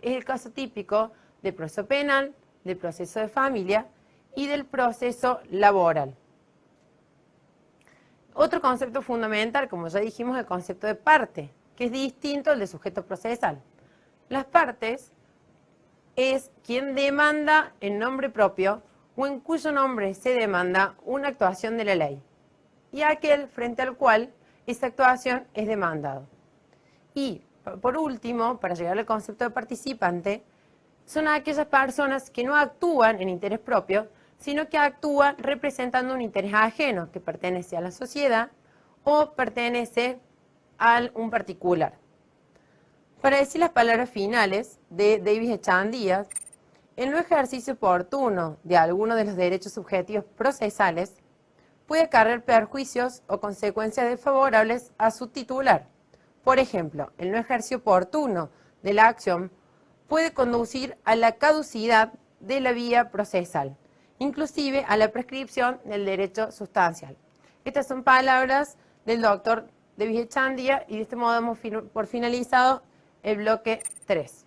es el caso típico del proceso penal, del proceso de familia y del proceso laboral. Otro concepto fundamental, como ya dijimos, es el concepto de parte, que es distinto al de sujeto procesal. Las partes es quien demanda en nombre propio o en cuyo nombre se demanda una actuación de la ley, y aquel frente al cual esa actuación es demandado. Y, por último, para llegar al concepto de participante, son aquellas personas que no actúan en interés propio, sino que actúan representando un interés ajeno que pertenece a la sociedad o pertenece a un particular. Para decir las palabras finales de Davis Echandías, el no ejercicio oportuno de alguno de los derechos subjetivos procesales puede acarrear perjuicios o consecuencias desfavorables a su titular. Por ejemplo, el no ejercicio oportuno de la acción puede conducir a la caducidad de la vía procesal, inclusive a la prescripción del derecho sustancial. Estas son palabras del doctor Davis Echandías y de este modo damos por finalizado el bloque 3.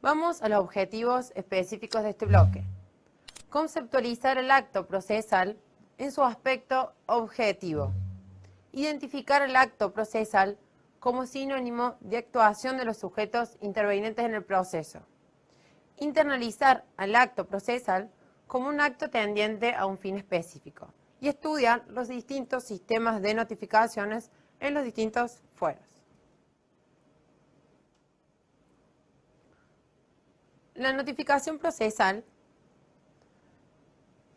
Vamos a los objetivos específicos de este bloque. Conceptualizar el acto procesal en su aspecto objetivo. Identificar el acto procesal como sinónimo de actuación de los sujetos intervenientes en el proceso. Internalizar al acto procesal como un acto tendiente a un fin específico. Y estudiar los distintos sistemas de notificaciones en los distintos fueros. La notificación procesal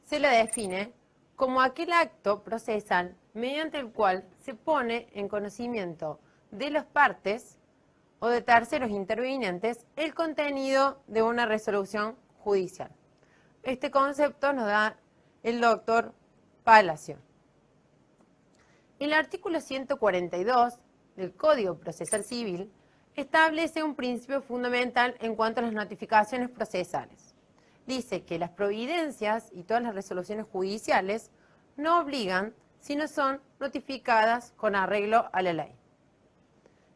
se la define como aquel acto procesal mediante el cual se pone en conocimiento de las partes o de terceros intervinientes el contenido de una resolución judicial. Este concepto nos da el doctor Palacio. El artículo 142 del Código Procesal Civil establece un principio fundamental en cuanto a las notificaciones procesales. Dice que las providencias y todas las resoluciones judiciales no obligan, sino son notificadas con arreglo a la ley.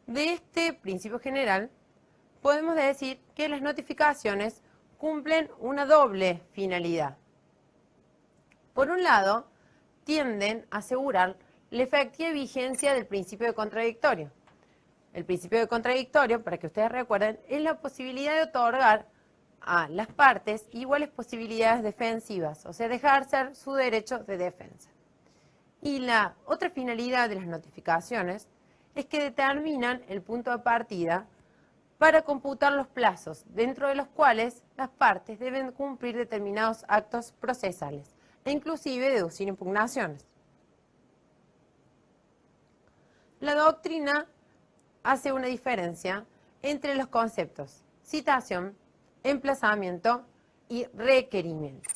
De este principio general, podemos decir que las notificaciones cumplen una doble finalidad. Por un lado, tienden a asegurar la efectiva vigencia del principio de contradictorio. El principio de contradictorio, para que ustedes recuerden, es la posibilidad de otorgar a las partes iguales posibilidades defensivas, o sea, dejar ser su derecho de defensa. Y la otra finalidad de las notificaciones es que determinan el punto de partida para computar los plazos, dentro de los cuales las partes deben cumplir determinados actos procesales, e inclusive deducir impugnaciones. La doctrina hace una diferencia entre los conceptos citación, emplazamiento y requerimiento.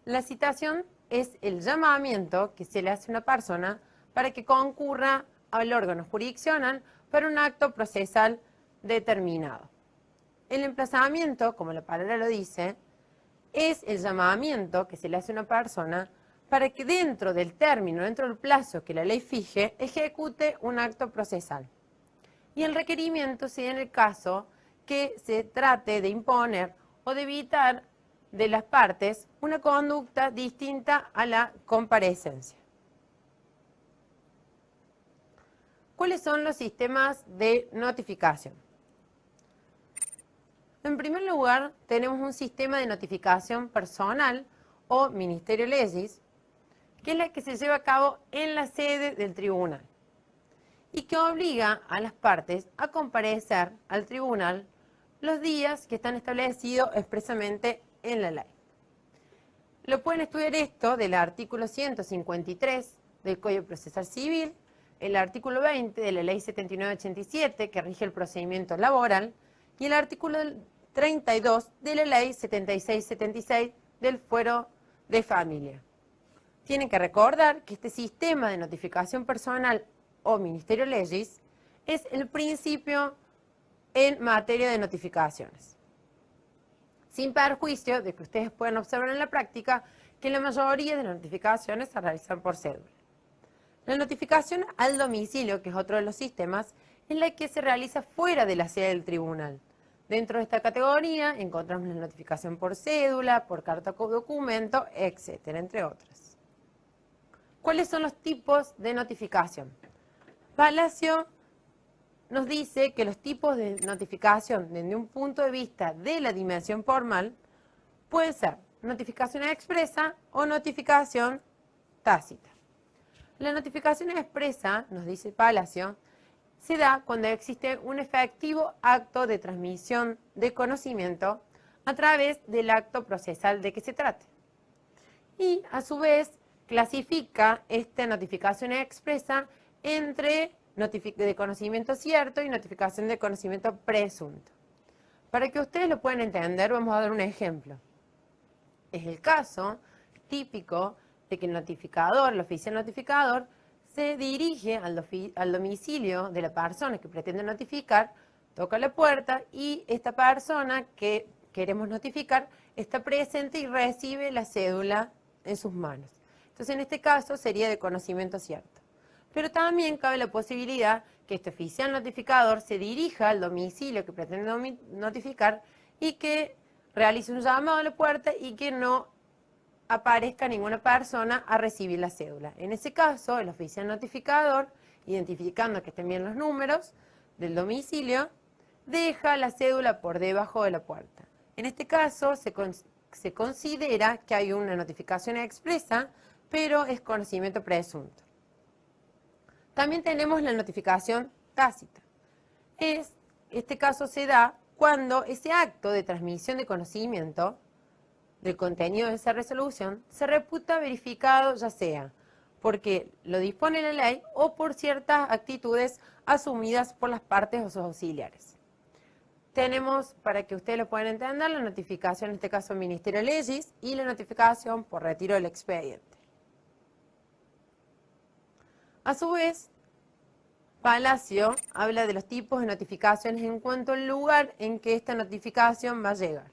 La citación es el llamamiento que se le hace a una persona para que concurra al órgano jurisdiccional para un acto procesal determinado. El emplazamiento, como la palabra lo dice, es el llamamiento que se le hace a una persona para que dentro del término, dentro del plazo que la ley fije, ejecute un acto procesal. Y el requerimiento sería en el caso que se trate de imponer o de evitar de las partes una conducta distinta a la comparecencia. ¿Cuáles son los sistemas de notificación? En primer lugar, tenemos un sistema de notificación personal o ministerio legis, que es la que se lleva a cabo en la sede del tribunal y que obliga a las partes a comparecer al tribunal los días que están establecidos expresamente en la ley. Lo pueden estudiar esto del artículo 153 del Código Procesal Civil, el artículo 20 de la Ley 7987 que rige el procedimiento laboral y el artículo 32 de la Ley 7676 del Fuero de Familia. Tienen que recordar que este sistema de notificación personal o ministerio legis es el principio en materia de notificaciones. Sin perjuicio de que ustedes puedan observar en la práctica que la mayoría de las notificaciones se realizan por cédula. La notificación al domicilio, que es otro de los sistemas, es la que se realiza fuera de la sede del tribunal. Dentro de esta categoría encontramos la notificación por cédula, por carta o documento, etcétera, entre otras. ¿Cuáles son los tipos de notificación? Palacio nos dice que los tipos de notificación desde un punto de vista de la dimensión formal pueden ser notificación expresa o notificación tácita. La notificación expresa, nos dice Palacio, se da cuando existe un efectivo acto de transmisión de conocimiento a través del acto procesal de que se trate. Y, a su vez, clasifica esta notificación expresa entre de conocimiento cierto y notificación de conocimiento presunto. Para que ustedes lo puedan entender, vamos a dar un ejemplo. Es el caso típico de que el notificador, el oficial notificador, se dirige al domicilio de la persona que pretende notificar, toca la puerta y esta persona que queremos notificar está presente y recibe la cédula en sus manos. Entonces, en este caso sería de conocimiento cierto. Pero también cabe la posibilidad que este oficial notificador se dirija al domicilio que pretende notificar y que realice un llamado a la puerta y que no aparezca ninguna persona a recibir la cédula. En ese caso, el oficial notificador, identificando que estén bien los números del domicilio, deja la cédula por debajo de la puerta. En este caso, se considera que hay una notificación expresa, pero es conocimiento presunto. También tenemos la notificación tácita. Este caso se da cuando ese acto de transmisión de conocimiento del contenido de esa resolución se reputa verificado, ya sea porque lo dispone la ley o por ciertas actitudes asumidas por las partes o sus auxiliares. Tenemos, para que ustedes lo puedan entender, la notificación, en este caso ministerio legis, y la notificación por retiro del expediente. A su vez, Palacio habla de los tipos de notificaciones en cuanto al lugar en que esta notificación va a llegar.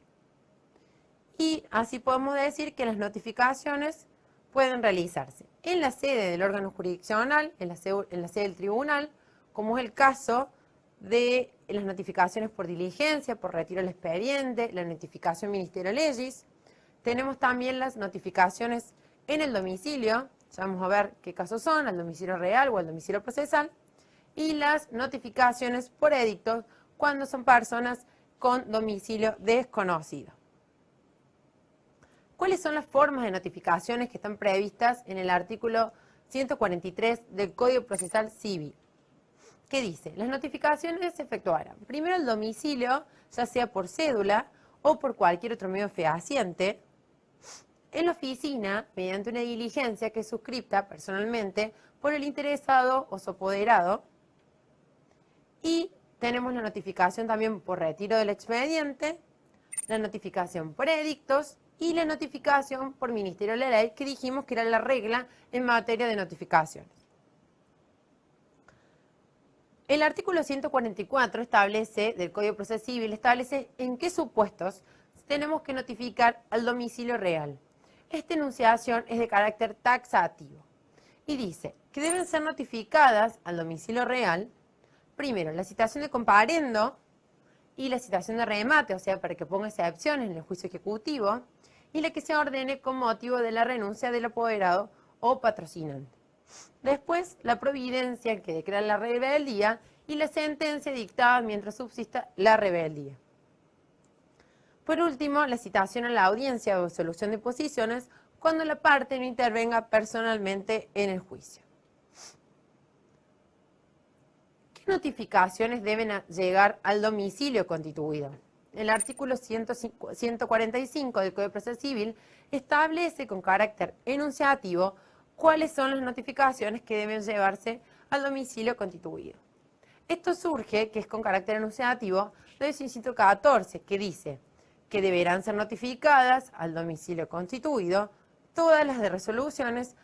Y así podemos decir que las notificaciones pueden realizarse en la sede del órgano jurisdiccional, en la sede del tribunal, como es el caso de las notificaciones por diligencia, por retiro del expediente, la notificación ministerio legis. Tenemos también las notificaciones en el domicilio, ya vamos a ver qué casos son, al domicilio real o al domicilio procesal, y las notificaciones por edictos cuando son personas con domicilio desconocido. ¿Cuáles son las formas de notificaciones que están previstas en el artículo 143 del Código Procesal Civil? ¿Qué dice? Las notificaciones se efectuarán primero el domicilio, ya sea por cédula o por cualquier otro medio fehaciente, en la oficina mediante una diligencia que es suscripta personalmente por el interesado o su apoderado, y tenemos la notificación también por retiro del expediente, la notificación por edictos y la notificación por ministerio de la ley, que dijimos que era la regla en materia de notificaciones. El artículo 144 del Código Procesal Civil establece en qué supuestos tenemos que notificar al domicilio real. Esta enunciación es de carácter taxativo y dice que deben ser notificadas al domicilio real, primero, la citación de comparendo y la citación de remate, o sea, para que ponga excepciones en el juicio ejecutivo, y la que se ordene con motivo de la renuncia del apoderado o patrocinante. Después, la providencia que declara la rebeldía y la sentencia dictada mientras subsista la rebeldía. Por último, la citación a la audiencia o solución de posiciones cuando la parte no intervenga personalmente en el juicio. ¿Qué notificaciones deben llegar al domicilio constituido? El artículo 145 del Código de Proceso Civil establece con carácter enunciativo cuáles son las notificaciones que deben llevarse al domicilio constituido. Esto surge, que es con carácter enunciativo, del inciso 14, que dice que deberán ser notificadas al domicilio constituido todas las resoluciones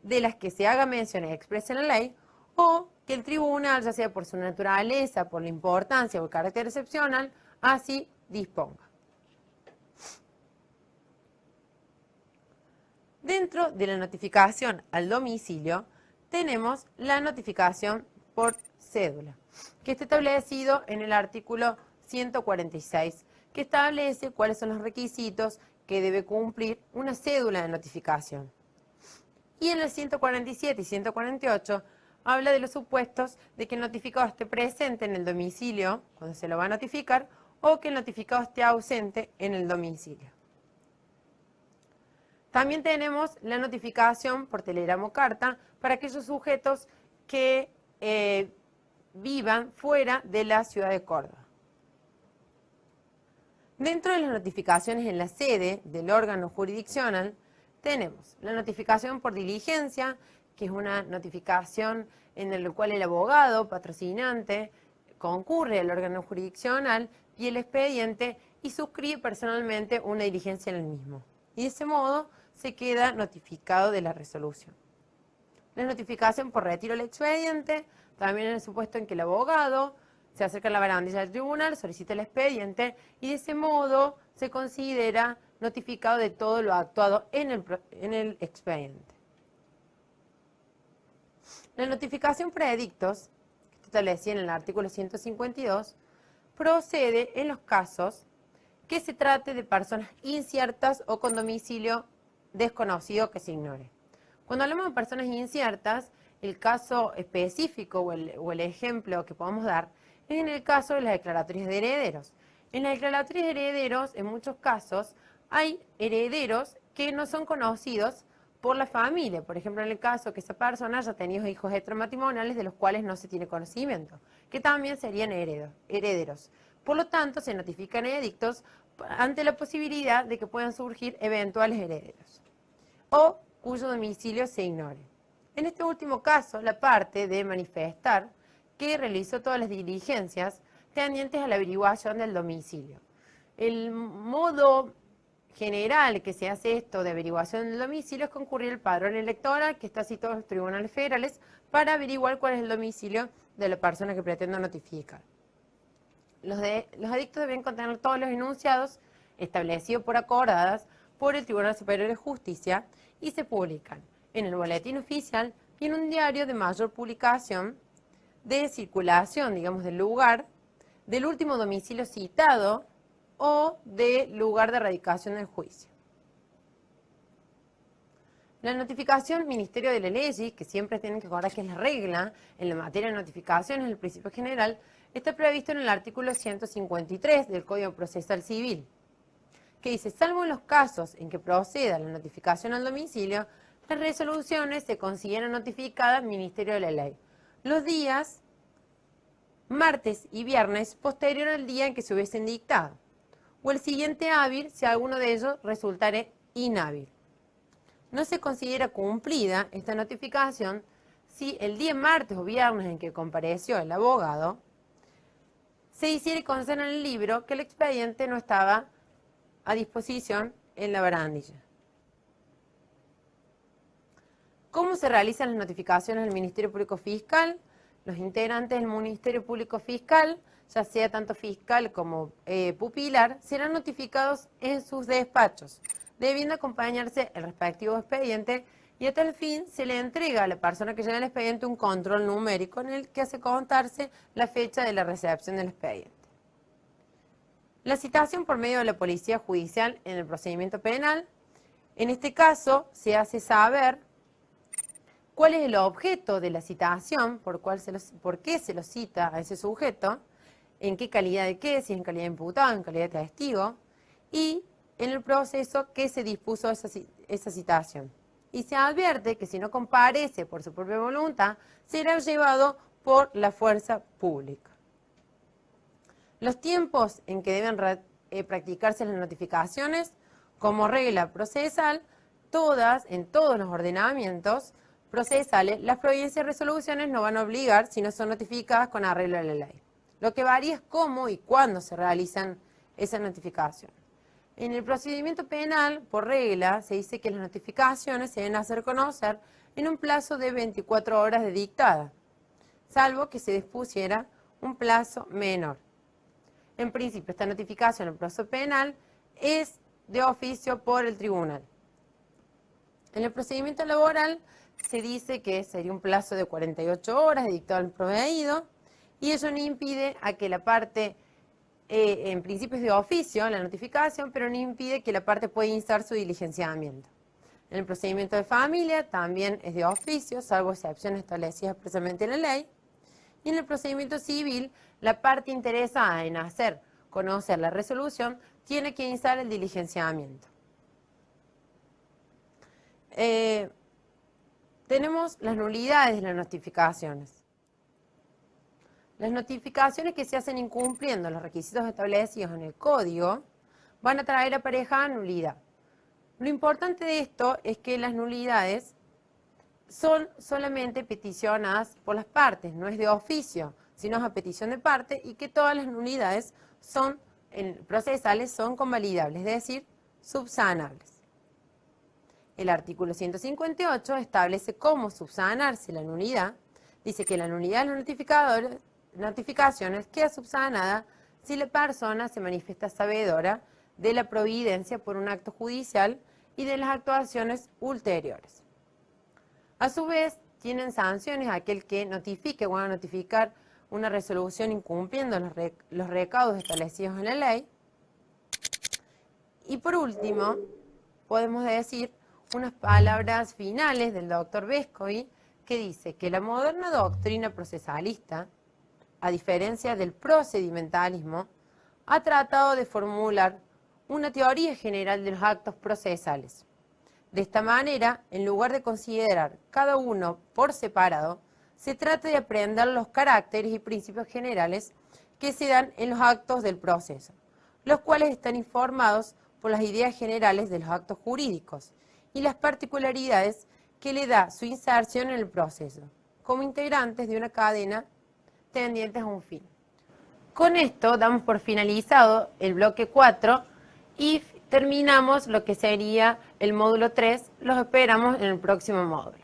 de las que se haga mención expresa en la ley o que el tribunal, ya sea por su naturaleza, por la importancia o el carácter excepcional, así disponga. Dentro de la notificación al domicilio tenemos la notificación por cédula, que está establecido en el artículo 146, que establece cuáles son los requisitos que debe cumplir una cédula de notificación. Y en el 147 y 148 habla de los supuestos de que el notificado esté presente en el domicilio cuando se lo va a notificar o que el notificado esté ausente en el domicilio. También tenemos la notificación por telegrama o carta para aquellos sujetos que vivan fuera de la ciudad de Córdoba. Dentro de las notificaciones en la sede del órgano jurisdiccional tenemos la notificación por diligencia, que es una notificación en la cual el abogado patrocinante concurre al órgano jurisdiccional y el expediente y suscribe personalmente una diligencia en el mismo. Y de ese modo se queda notificado de la resolución. La notificación por retiro del expediente, también en el supuesto en que el abogado se acerca a la barandilla del tribunal, solicita el expediente y de ese modo se considera notificado de todo lo actuado en el expediente. La notificación por edictos, que está establecida en el artículo 152, procede en los casos que se trate de personas inciertas o con domicilio desconocido que se ignore. Cuando hablamos de personas inciertas, el caso específico o el ejemplo que podemos dar es en el caso de las declaratorias de herederos. En las declaratorias de herederos, en muchos casos, hay herederos que no son conocidos por la familia. Por ejemplo, en el caso que esa persona haya tenido hijos extramatrimoniales de los cuales no se tiene conocimiento, que también serían herederos. Por lo tanto, se notifican edictos ante la posibilidad de que puedan surgir eventuales herederos o cuyo domicilio se ignore. En este último caso, la parte debe manifestar que realizó todas las diligencias tendientes a la averiguación del domicilio. El modo general que se hace esto de averiguación del domicilio es concurrir al padrón electoral que está situado en los tribunales federales para averiguar cuál es el domicilio de la persona que pretenda notificar. Los edictos deben contener todos los enunciados establecidos por acordadas por el Tribunal Superior de Justicia y se publican en el boletín oficial y en un diario de mayor publicación de circulación, digamos, del lugar, del último domicilio citado o del lugar de radicación del juicio. La notificación Ministerio de la Ley, que siempre tienen que acordar que es la regla en la materia de notificaciones, el principio general, está previsto en el artículo 153 del Código Procesal Civil, que dice, salvo en los casos en que proceda la notificación al domicilio, las resoluciones se consideran notificadas al Ministerio de la Ley los días martes y viernes posterior al día en que se hubiesen dictado, o el siguiente hábil si alguno de ellos resultare inhábil. No se considera cumplida esta notificación si el día martes o viernes en que compareció el abogado se hiciera constar en el libro que el expediente no estaba a disposición en la barandilla. ¿Cómo se realizan las notificaciones del Ministerio Público Fiscal? Los integrantes del Ministerio Público Fiscal, ya sea tanto fiscal como pupilar, serán notificados en sus despachos, debiendo acompañarse el respectivo expediente y a tal fin se le entrega a la persona que llena el expediente un control numérico en el que hace contarse la fecha de la recepción del expediente. La citación por medio de la policía judicial en el procedimiento penal, en este caso se hace saber cuál es el objeto de la citación, por qué se lo cita a ese sujeto, en qué calidad de qué, si es en calidad de imputado, en calidad de testigo, y en el proceso que se dispuso esa citación. Y se advierte que si no comparece por su propia voluntad, será llevado por la fuerza pública. Los tiempos en que deben practicarse las notificaciones, como regla procesal, en todos los ordenamientos procesales, las providencias y resoluciones no van a obligar si no son notificadas con arreglo a la ley. Lo que varía es cómo y cuándo se realizan esas notificaciones. En el procedimiento penal, por regla, se dice que las notificaciones se deben hacer conocer en un plazo de 24 horas de dictada, salvo que se dispusiera un plazo menor. En principio, esta notificación en el proceso penal es de oficio por el tribunal. En el procedimiento laboral se dice que sería un plazo de 48 horas de dictado al proveído y eso no impide a que la parte, en principio es de oficio la notificación, pero no impide que la parte pueda instar su diligenciamiento. En el procedimiento de familia también es de oficio, salvo excepciones establecidas expresamente en la ley. Y en el procedimiento civil, la parte interesada en hacer conocer la resolución tiene que instar el diligenciamiento. Tenemos las nulidades de las notificaciones. Las notificaciones que se hacen incumpliendo los requisitos establecidos en el código van a traer aparejada nulidad. Lo importante de esto es que las nulidades son solamente peticionadas por las partes, no es de oficio, sino es a petición de parte, y que todas las nulidades procesales son convalidables, es decir, subsanables. El artículo 158 establece cómo subsanarse la nulidad. Dice que la nulidad de las notificaciones queda subsanada si la persona se manifiesta sabedora de la providencia por un acto judicial y de las actuaciones ulteriores. A su vez, tienen sanciones aquel que notifique o va a notificar una resolución incumpliendo los recaudos establecidos en la ley. Y por último, podemos decir unas palabras finales del doctor Vescovi, que dice que la moderna doctrina procesalista, a diferencia del procedimentalismo, ha tratado de formular una teoría general de los actos procesales. De esta manera, en lugar de considerar cada uno por separado, se trata de aprender los caracteres y principios generales que se dan en los actos del proceso, los cuales están informados por las ideas generales de los actos jurídicos y las particularidades que le da su inserción en el proceso, como integrantes de una cadena tendientes a un fin. Con esto damos por finalizado el bloque 4 y terminamos lo que sería el módulo 3. Los esperamos en el próximo módulo.